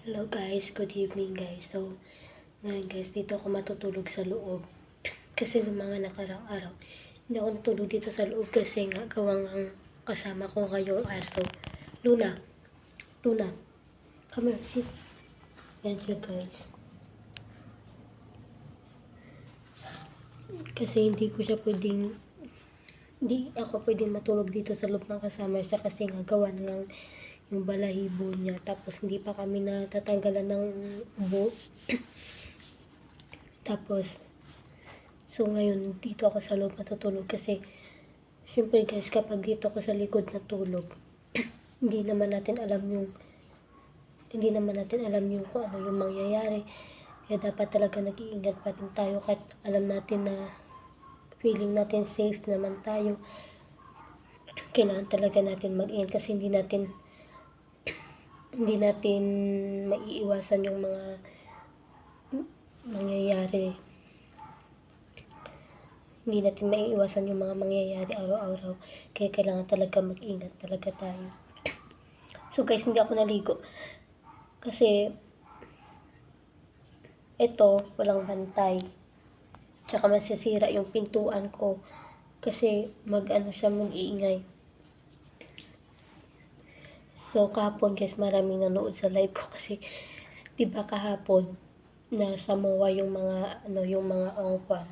Hello guys, good evening guys. So, ngayon guys, dito ako matutulog sa loob. Kasi ng mga nakarang araw, hindi ako natulog dito sa loob kasi nga gawang ang kasama ko ngayong aso. Luna, Luna, come here, sit. Yan siya guys. Kasi hindi ako pwedeng matulog dito sa loob ng kasama siya kasi nga gawa na lang yung balahibo niya. Tapos hindi pa kami natatanggalan ng ubo. Tapos, so ngayon dito ako sa loob matutulog kasi syempre guys, kapag dito ako sa likod natulog, hindi naman natin alam yung kung ano yung mangyayari. Kaya dapat talaga nag-iingat pa rin tayo kahit alam natin na feeling natin safe naman tayo. Kailangan talaga natin mag-ingat kasi hindi natin maiiwasan yung mga mangyayari. Hindi natin maiiwasan yung mga mangyayari araw-araw. Kaya kailangan talaga mag-ingat talaga tayo. So guys, hindi ako naligo. Kasi ito, walang bantay. Tsaka masisira yung pintuan ko. Kasi mag-iingay. So kahapon guys, maraming nanood sa live ko kasi 'di ba kahapon nasa MOA yung mga ongkwan.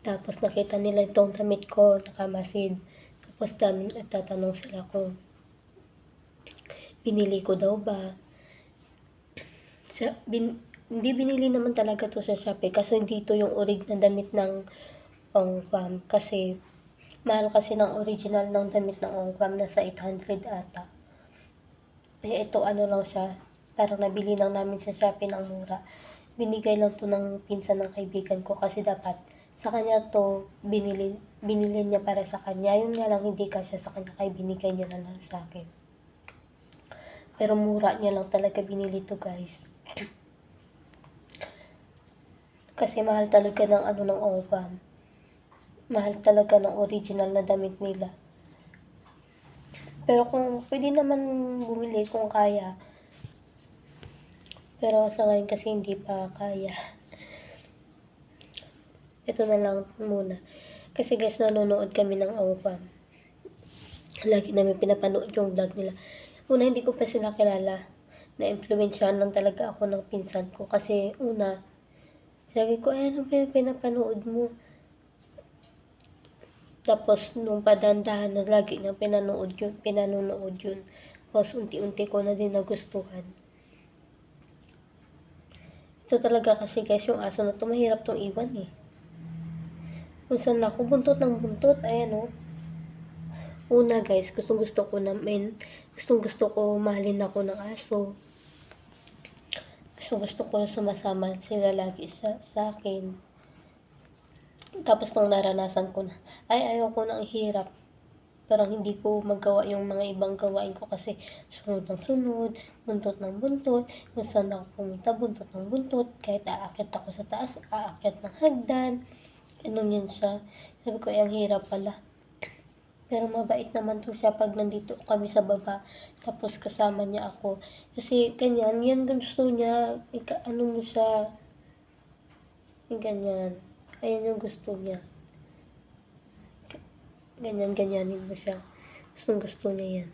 Tapos nakita nila itong damit ko, nakamasid. Tapos daming nagtatanong sila kung binili ko daw ba. Hindi binili naman talaga to sa Shopee kasi hindi ito yung original na damit ng ongkwan. Kasi mahal kasi ng original ng damit ng ongkwan, nasa 800 ata. Eh ito lang siya, parang nabili lang namin sa Shopee ng mura. Binigay lang to ng pinsan ng kaibigan ko kasi dapat sa kanya to binili niya para sa kanya. Yun nga lang, hindi kasya sa kanya kaya binigay niya na lang sa akin. Pero mura niya lang talaga binili to guys. Kasi mahal talaga ng ongkwan. Mahal talaga ng original na damit nila. Pero kung pwede naman bumili kung kaya. Pero sa ngayon kasi hindi pa kaya. Ito na lang muna. Kasi guys, nanonood kami ng ongkwan. Lagi namin pinapanood yung vlog nila. Una, hindi ko pa sila kilala. Na-influensyahan lang talaga ako ng pinsan ko. Kasi una, sabi ko, ano ba yung pinapanood mo? Tapos, nung padandahan na lagi niyang pinanood yun. Tapos, unti-unti ko na din nagustuhan. Ito talaga kasi guys, yung aso na to, mahirap tong iwan eh. Kung saan ako, buntot ng buntot, ayan o. Una guys, gustong gusto ko mahalin ako ng aso. Gusto ko sumasama sila lagi sa akin. Tapos nung naranasan ko na, ayaw ko nang hirap. Parang hindi ko magawa yung mga ibang gawain ko kasi sunod ng sunod, buntot ng buntot, kung saan ako pumunta, buntot ng buntot, kahit aakyat ako sa taas, aakyat ng hagdan, ganun yun siya. Sabi ko, ang hirap pala. Pero mabait naman to siya pag nandito kami sa baba, tapos kasama niya ako. Kasi ganyan, yan gusto niya, mo siya, ganyan. Ayan yung gusto niya. Ganyan-ganyanin mo siya. Gusto niya yan.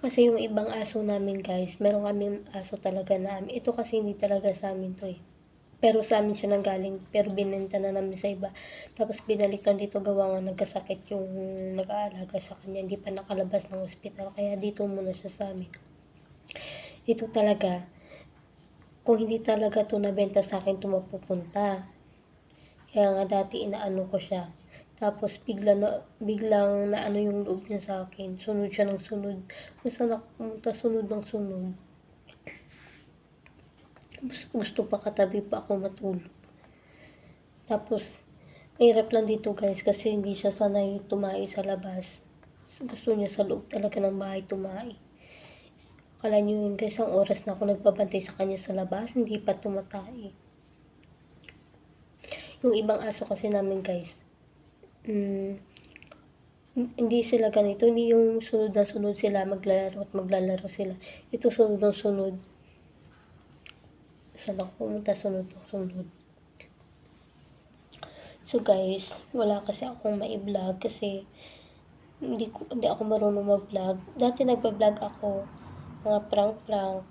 Kasi yung ibang aso namin guys, meron kami aso talaga namin. Ito kasi hindi talaga sa amin to eh. Pero sa amin siya nanggaling, pero binenta na namin sa iba. Tapos binalikan dito gawa nga nagkasakit yung nag-aalaga sa kanya. Hindi pa nakalabas ng ospital, kaya dito muna siya sa amin. Ito talaga, kung hindi talaga to nabenta sa akin, ito mapupunta. Kaya nga dati inaano ko siya. Tapos biglang naano yung loob niya sa akin. Sunod siya ng sunod. Kung saan ako pumunta, sunod ng sunod. Gusto pa katabi pa ako matulog. Tapos, hirap lang dito guys kasi hindi siya sanay tumae sa labas. Gusto niya sa loob talaga ng bahay tumae. Akala niyo yun guys, ang oras na ako nagbabantay sa kanya sa labas, hindi pa tumatae. Yung ibang aso kasi namin guys, Hindi sila ganito, hindi yung sunod na sunod sila maglalaro at maglalaro sila. Ito sunod ng sunod. Saan ako pumunta, sunod ng sunod. So guys, wala kasi akong mai-vlog kasi hindi ako marunong mag-vlog. Dati nagba-vlog ako, mga prank-prank.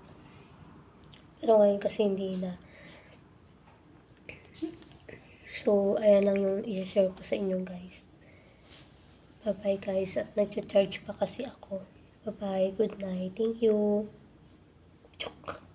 Pero ngayon kasi hindi na. So, ayan lang yung i-share ko sa inyo guys. Bye-bye guys. At nag-charge pa kasi ako. Bye-bye. Good night. Thank you. Chok.